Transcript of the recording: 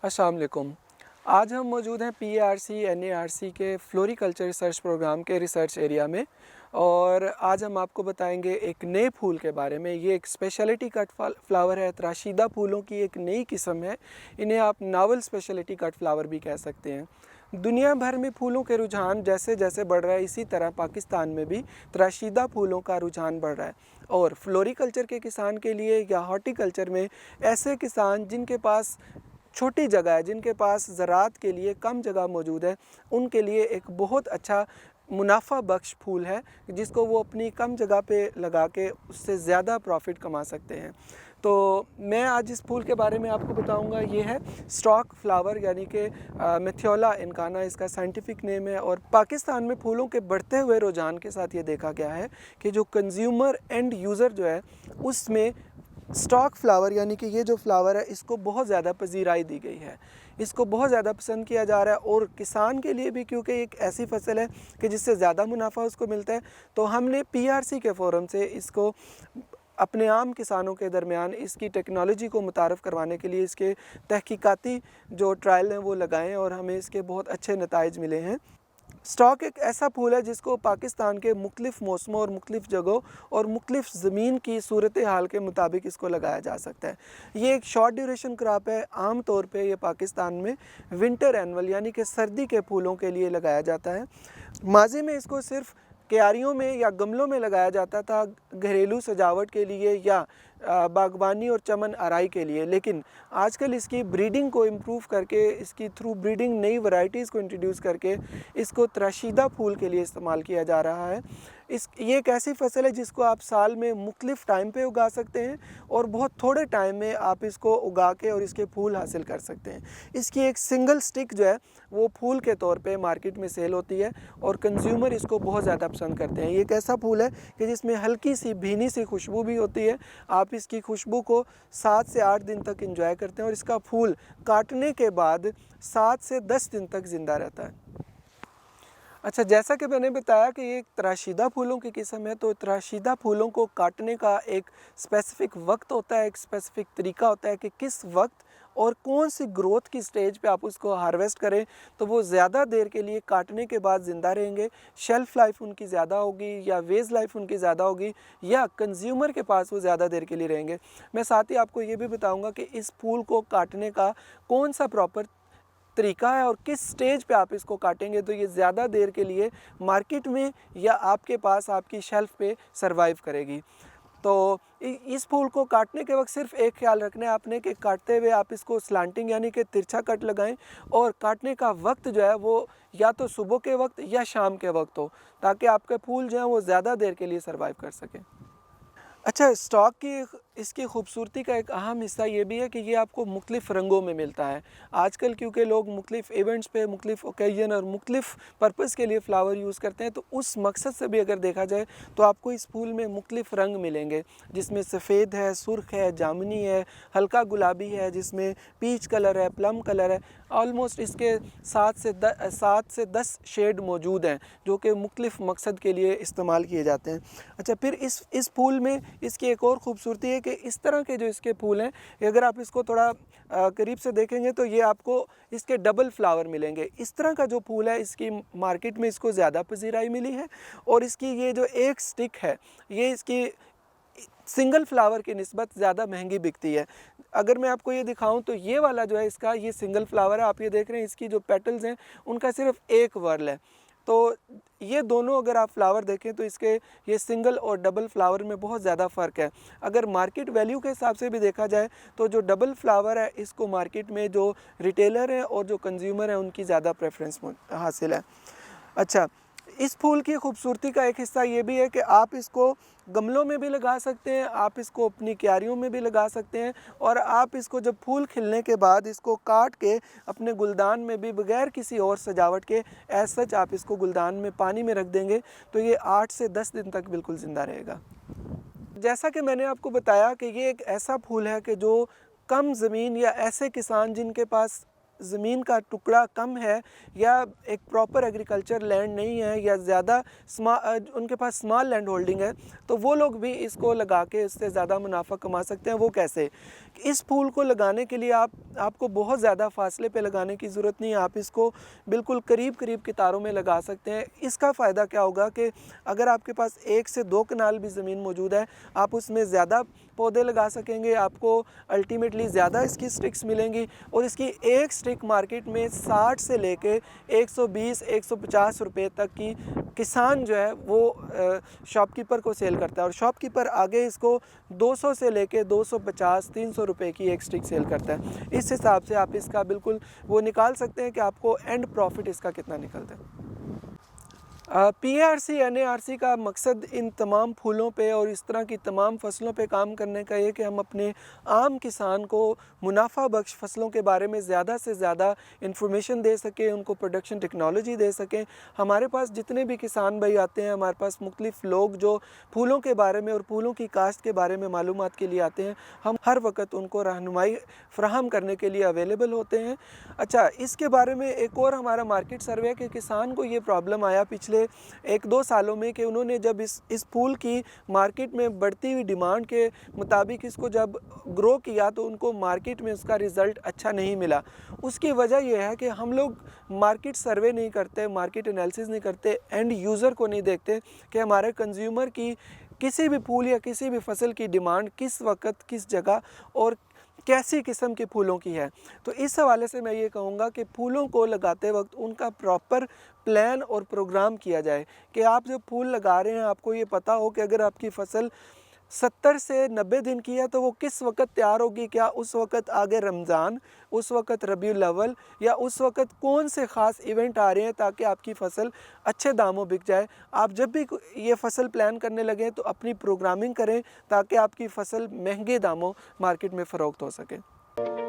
अस्सलाम वालेकुम। आज हम मौजूद हैं पीएआरसी एनएआरसी के फ्लोरिकल्चर रिसर्च प्रोग्राम के रिसर्च एरिया में और आज हम आपको बताएंगे एक नए फूल के बारे में। ये एक स्पेशलिटी कट फ्लावर है, तराशीदा फूलों की एक नई किस्म है। इन्हें आप नावल स्पेशलिटी कट फ्लावर भी कह सकते हैं। दुनिया भर में फूलों के रुझान जैसे जैसे बढ़ रहा है, इसी तरह पाकिस्तान में भी तराशीदा फूलों का रुझान बढ़ रहा है। और फ्लोरिकल्चर के किसान के लिए या हॉर्टिकल्चर में ऐसे किसान जिनके पास छोटी जगह है, जिनके पास ज़राअत के लिए कम जगह मौजूद है, उनके लिए एक बहुत अच्छा मुनाफा बख्श फूल है जिसको वो अपनी कम जगह पे लगा के उससे ज़्यादा प्रॉफिट कमा सकते हैं। तो मैं आज इस फूल के बारे में आपको बताऊंगा। ये है स्टॉक फ्लावर यानी कि मेथियोला इनकाना इसका साइंटिफिक नेम है। और पाकिस्तान में फूलों के बढ़ते हुए रुझान के साथ ये देखा गया है कि जो कंज्यूमर एंड यूज़र जो है उसमें स्टॉक फ्लावर यानी कि ये जो फ्लावर है इसको बहुत ज़्यादा पजीराई दी गई है, इसको बहुत ज़्यादा पसंद किया जा रहा है। और किसान के लिए भी, क्योंकि एक ऐसी फसल है कि जिससे ज़्यादा मुनाफा उसको मिलता है, तो हमने पीआरसी के फोरम से इसको अपने आम किसानों के दरमियान इसकी टेक्नोलॉजी को मुतारफ़ करवाने के लिए इसके तहकीकाती जो ट्रायल हैं वो लगाएं और हमें इसके बहुत अच्छे नताइज मिले हैं। स्टॉक एक ऐसा फूल है जिसको पाकिस्तान के मुख्तलिफ़ मौसमों और मुख्तलिफ़ जगहों और मुख्तलिफ़ ज़मीन की सूरत हाल के मुताबिक इसको लगाया जा सकता है। ये एक शॉर्ट ड्यूरेशन क्रॉप है। आम तौर पे ये पाकिस्तान में विंटर एनुअल यानी कि सर्दी के फूलों के लिए लगाया जाता है। माजी में इसको सिर्फ क्यारियों में या गमलों में लगाया जाता था घरेलू सजावट के लिए या बागवानी और चमन आराई के लिए, लेकिन आजकल इसकी ब्रीडिंग को इम्प्रूव करके, इसकी थ्रू ब्रीडिंग नई वैरायटीज़ को इंट्रोड्यूस करके इसको तराशीदा फूल के लिए इस्तेमाल किया जा रहा है। ये एक ऐसी फसल है जिसको आप साल में मुख्तलिफ़ टाइम पे उगा सकते हैं और बहुत थोड़े टाइम में आप इसको उगा के और इसके फूल हासिल कर सकते हैं। इसकी एक सिंगल स्टिक जो है वो फूल के तौर पे मार्केट में सेल होती है और कंज्यूमर इसको बहुत ज़्यादा पसंद करते हैं। ये एक ऐसा फूल है कि जिसमें हल्की सी भीनी सी खुशबू भी होती है। आप इसकी खुशबू को 7 से 8 दिन तक एंजॉय करते हैं और इसका फूल काटने के बाद 7 से 10 दिन तक ज़िंदा रहता है। अच्छा, जैसा कि मैंने बताया कि ये एक तराशीदा फूलों की किस्म है, तो तराशीदा फूलों को काटने का एक स्पेसिफ़िक वक्त होता है, एक स्पेसिफ़िक तरीका होता है कि किस वक्त और कौन सी ग्रोथ की स्टेज पे आप उसको हार्वेस्ट करें तो वो ज़्यादा देर के लिए काटने के बाद ज़िंदा रहेंगे, शेल्फ़ लाइफ उनकी ज़्यादा होगी या वेज लाइफ उनकी ज़्यादा होगी या कंज्यूमर के पास वो ज़्यादा देर के लिए रहेंगे। मैं साथ ही आपको ये भी बताऊँगा कि इस फूल को काटने का कौन सा प्रॉपर तरीका है और किस स्टेज पे आप इसको काटेंगे तो ये ज़्यादा देर के लिए मार्केट में या आपके पास आपकी शेल्फ़ पे सरवाइव करेगी। तो इस फूल को काटने के वक्त सिर्फ एक ख्याल रखना है आपने कि काटते हुए आप इसको स्लांटिंग यानी कि तिरछा कट लगाएं और काटने का वक्त जो है वो या तो सुबह के वक्त या शाम के वक्त हो, ताकि आपके फूल जो हैं वो ज़्यादा देर के लिए सरवाइव कर सकें। अच्छा, स्टॉक की इसकी खूबसूरती का एक अहम हिस्सा ये भी है कि ये आपको मुख्तलिफ़ रंगों में मिलता है। आजकल क्योंकि लोग मुख्तलिफ़ इवेंट्स पे, मुख्तलिफ़ ओकेजन और मुख्तलिफ़ पर्पज़ के लिए फ़्लावर यूज़ करते हैं, तो उस मकसद से भी अगर देखा जाए तो आपको इस फूल में मुख्तलिफ़ रंग मिलेंगे, जिसमें सफ़ेद है, सुर्ख है, जामुनी है, हल्का गुलाबी है, जिसमें पीच कलर है, प्लम कलर है। ऑलमोस्ट इसके 7 से 10 शेड मौजूद हैं जो कि मुख्तलिफ़ मकसद के लिए इस्तेमाल किए जाते हैं। अच्छा, फिर इस फूल में इसकी एक और ख़ूबसूरती है कि इस तरह के जो इसके फूल हैं, अगर आप इसको थोड़ा करीब से देखेंगे तो ये आपको इसके डबल फ्लावर मिलेंगे। इस तरह का जो फूल है इसकी मार्केट में इसको ज़्यादा पजीराई मिली है और इसकी ये जो एक स्टिक है ये इसकी सिंगल फ्लावर की निस्बत ज़्यादा महंगी बिकती है। अगर मैं आपको ये दिखाऊं तो ये वाला जो है इसका ये सिंगल फ्लावर है, आप ये देख रहे हैं इसकी जो पेटल्स हैं उनका सिर्फ एक वर्ल है। तो ये दोनों अगर आप फ्लावर देखें तो इसके ये सिंगल और डबल फ्लावर में बहुत ज़्यादा फ़र्क है। अगर मार्केट वैल्यू के हिसाब से भी देखा जाए तो जो डबल फ्लावर है इसको मार्केट में जो रिटेलर हैं और जो कंज्यूमर हैं उनकी ज़्यादा प्रेफरेंस हासिल है। अच्छा, इस फूल की खूबसूरती का एक हिस्सा ये भी है कि आप इसको गमलों में भी लगा सकते हैं, आप इसको अपनी क्यारियों में भी लगा सकते हैं और आप इसको जब फूल खिलने के बाद इसको काट के अपने गुलदान में भी बगैर किसी और सजावट के एज सच आप इसको गुलदान में पानी में रख देंगे तो ये 8 से 10 दिन तक बिल्कुल ज़िंदा रहेगा। जैसा कि मैंने आपको बताया कि ये एक ऐसा फूल है कि जो कम ज़मीन या ऐसे किसान जिनके पास ज़मीन का टुकड़ा कम है या एक प्रॉपर एग्रीकल्चर लैंड नहीं है या ज़्यादा उनके पास स्मॉल लैंड होल्डिंग है, तो वो लोग भी इसको लगा के इससे ज़्यादा मुनाफा कमा सकते हैं। वो कैसे? इस फूल को लगाने के लिए आपको बहुत ज़्यादा फासले पे लगाने की ज़रूरत नहीं है। आप इसको बिल्कुल करीब करीब कितारों में लगा सकते हैं। इसका फ़ायदा क्या होगा कि अगर आपके पास 1 से 2 कनाल भी ज़मीन मौजूद है, आप उसमें ज़्यादा पौधे लगा सकेंगे, आपको अल्टीमेटली ज़्यादा इसकी स्टिक्स मिलेंगी और इसकी एक स्टिक मार्केट में 60 से लेके 120-150 रुपए तक की किसान जो है वो शॉपकीपर को सेल करता है और शॉपकीपर आगे इसको 200 से लेके 250-300 रुपए की एक स्टिक सेल करता है। इस हिसाब से आप इसका बिल्कुल वो निकाल सकते हैं कि आपको एंड प्रॉफिट इसका कितना निकलता है। PARC NARC का मकसद इन तमाम फूलों पे और इस तरह की तमाम फसलों पे काम करने का ये कि हम अपने आम किसान को मुनाफा बख्श फसलों के बारे में ज़्यादा से ज़्यादा इंफॉर्मेशन दे सकें, उनको प्रोडक्शन टेक्नोलॉजी दे सकें। हमारे पास जितने भी किसान भाई आते हैं, हमारे पास मुख्तलिफ़ लोग जो फूलों के बारे में और फूलों की काश्त के बारे में मालूमात के लिए आते हैं, हम हर वक्त उनको रहनुमाई फ़राहम करने के लिए अवेलेबल होते हैं। अच्छा, इसके बारे में एक और हमारा मार्केट सर्वे है कि किसान को ये प्रॉब्लम आया पिछले 1-2 सालों में कि उन्होंने जब इस फूल की मार्केट में बढ़ती हुई डिमांड के मुताबिक इसको जब ग्रो किया तो उनको मार्केट में उसका रिज़ल्ट अच्छा नहीं मिला। उसकी वजह यह है कि हम लोग मार्केट सर्वे नहीं करते, मार्केट एनालिसिस नहीं करते, एंड यूज़र को नहीं देखते कि हमारे कंज्यूमर की किसी भी फूल या किसी भी फसल की डिमांड किस वक्त, किस जगह और कैसी किस्म के फूलों की है। तो इस हवाले से मैं ये कहूँगा कि फूलों को लगाते वक्त उनका प्रॉपर प्लान और प्रोग्राम किया जाए कि आप जब फूल लगा रहे हैं आपको ये पता हो कि अगर आपकी फ़सल 70 से 90 दिन की है तो वो किस वक्त तैयार होगी। क्या उस वक्त आगे रमज़ान, उस वक्त रबीउल अव्वल या उस वक्त कौन से ख़ास इवेंट आ रहे हैं ताकि आपकी फ़सल अच्छे दामों बिक जाए। आप जब भी ये फ़सल प्लान करने लगें तो अपनी प्रोग्रामिंग करें ताकि आपकी फ़सल महंगे दामों मार्केट में फ़रोख्त हो सके।